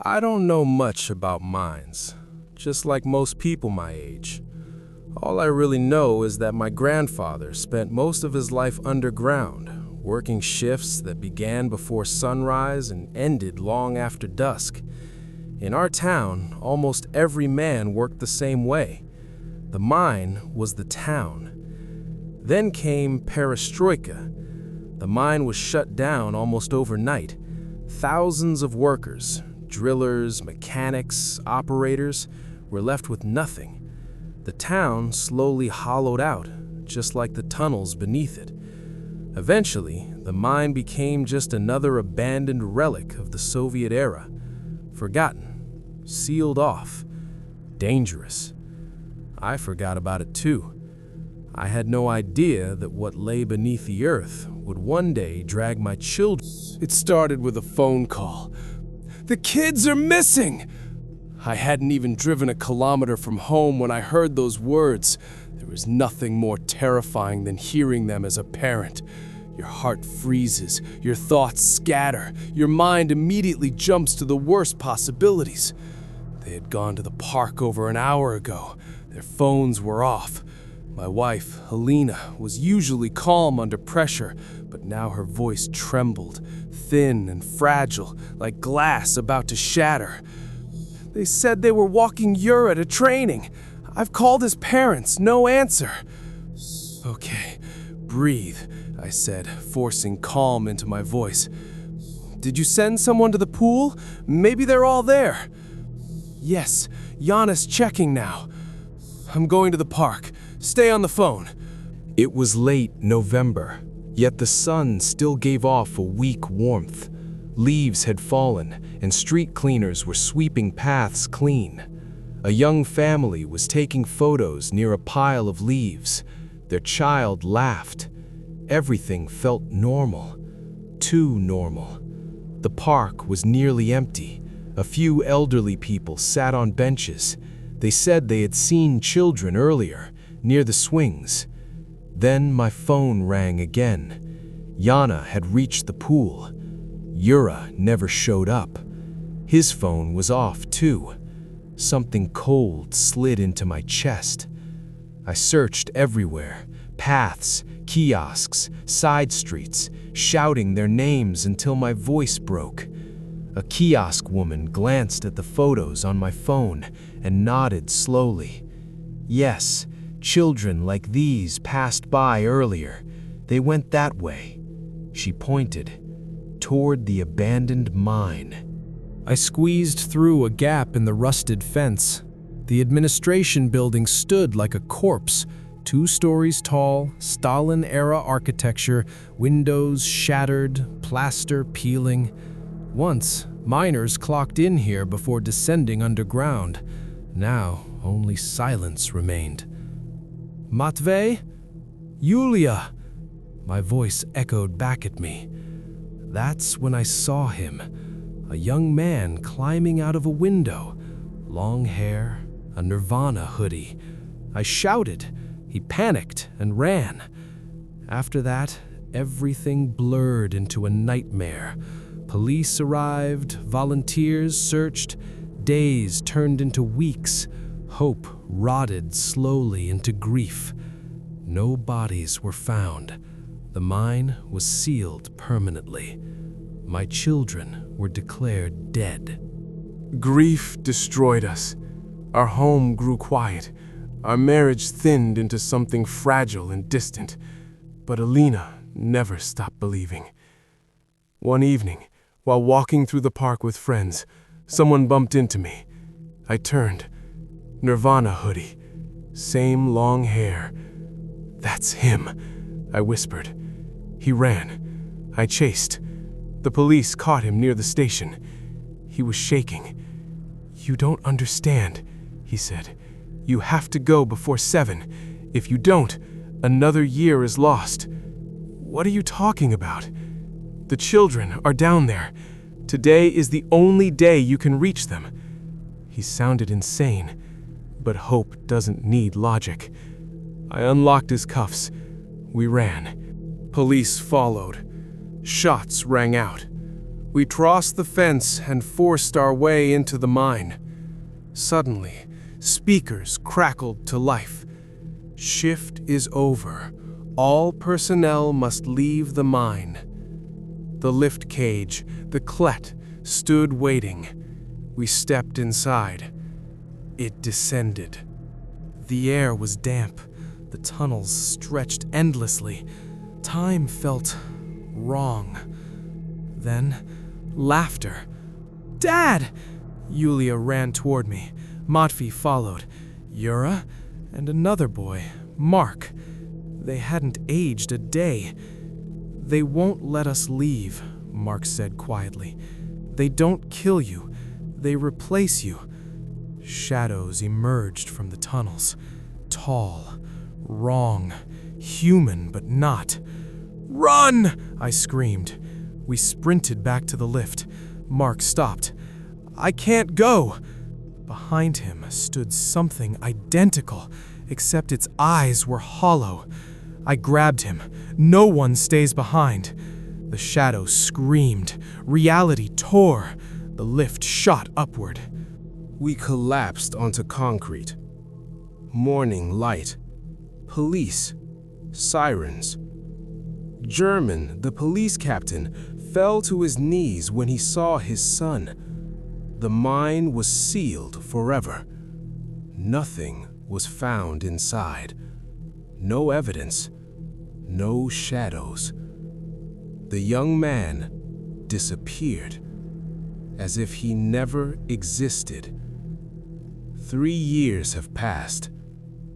I don't know much about mines, just like most people my age. All I really know is that my grandfather spent most of his life underground, working shifts that began before sunrise and ended long after dusk. In our town, almost every man worked the same way. The mine was the town. Then came perestroika. The mine was shut down almost overnight. Thousands of workers, drillers, mechanics, operators, were left with nothing. The town slowly hollowed out, just like the tunnels beneath it. Eventually, the mine became just another abandoned relic of the Soviet era. Forgotten, sealed off, dangerous. I forgot about it too. I had no idea that what lay beneath the earth would one day drag my children. It started with a phone call. The kids are missing! I hadn't even driven a kilometer from home when I heard those words. There was nothing more terrifying than hearing them as a parent. Your heart freezes, your thoughts scatter, your mind immediately jumps to the worst possibilities. They had gone to the park over an hour ago. Their phones were off. My wife, Helena, was usually calm under pressure, but now her voice trembled, thin and fragile, like glass about to shatter. They said they were walking Yura to training. I've called his parents, no answer. Okay, breathe, I said, forcing calm into my voice. Did you send someone to the pool? Maybe they're all there. Yes, Yana's checking now. I'm going to the park. Stay on the phone. It was late November, yet the sun still gave off a weak warmth. Leaves had fallen, and street cleaners were sweeping paths clean. A young family was taking photos near a pile of leaves. Their child laughed. Everything felt normal. Too normal. The park was nearly empty. A few elderly people sat on benches. They said they had seen children earlier, near the swings. Then my phone rang again. Yana had reached the pool. Yura never showed up. His phone was off too. Something cold slid into my chest. I searched everywhere, paths, kiosks, side streets, shouting their names until my voice broke. A kiosk woman glanced at the photos on my phone and nodded slowly. Yes, children like these passed by earlier. They went that way. She pointed toward the abandoned mine. I squeezed through a gap in the rusted fence. The administration building stood like a corpse, 2 stories tall, Stalin-era architecture, windows shattered, plaster peeling. Once, miners clocked in here before descending underground. Now, only silence remained. Matvey? Yulia! My voice echoed back at me. That's when I saw him, a young man climbing out of a window, long hair, a Nirvana hoodie. I shouted. He panicked and ran. After that, everything blurred into a nightmare. Police arrived, volunteers searched, days turned into weeks, hope rotted slowly into grief. No bodies were found. The mine was sealed permanently. My children were declared dead. Grief destroyed us. Our home grew quiet. Our marriage thinned into something fragile and distant. But Alina never stopped believing. One evening, while walking through the park with friends, someone bumped into me. I turned. Nirvana hoodie. Same long hair. That's him, I whispered. He ran. I chased. The police caught him near the station. He was shaking. "You don't understand," he said. "You have to go before 7. If you don't, another year is lost." "What are you talking about?" "The children are down there. Today is the only day you can reach them." He sounded insane, but hope doesn't need logic. I unlocked his cuffs. We ran. Police followed. Shots rang out. We crossed the fence and forced our way into the mine. Suddenly, speakers crackled to life. Shift is over. All personnel must leave the mine. The lift cage, the clet, stood waiting. We stepped inside. It descended. The air was damp. The tunnels stretched endlessly. Time felt wrong. Then, laughter. "Dad!" Yulia ran toward me. Matvey followed. Yura and another boy, Mark. They hadn't aged a day. "They won't let us leave," Mark said quietly. "They don't kill you. They replace you." Shadows emerged from the tunnels. Tall, wrong, human but not. "Run!" I screamed. We sprinted back to the lift. Mark stopped. "I can't go." Behind him stood something identical, except its eyes were hollow. I grabbed him. "No one stays behind." The shadow screamed. Reality tore. The lift shot upward. We collapsed onto concrete. Morning light. Police. Sirens. German, the police captain, fell to his knees when he saw his son. The mine was sealed forever. Nothing was found inside. No evidence. No shadows. The young man disappeared, as if he never existed. 3 years have passed.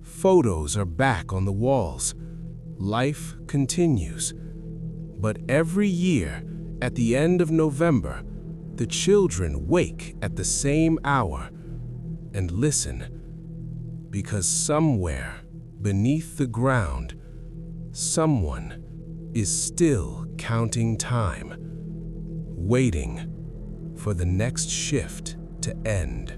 Photos are back on the walls. Life continues. But every year, at the end of November, the children wake at the same hour and listen, because somewhere beneath the ground, someone is still counting time, waiting for the next shift to end.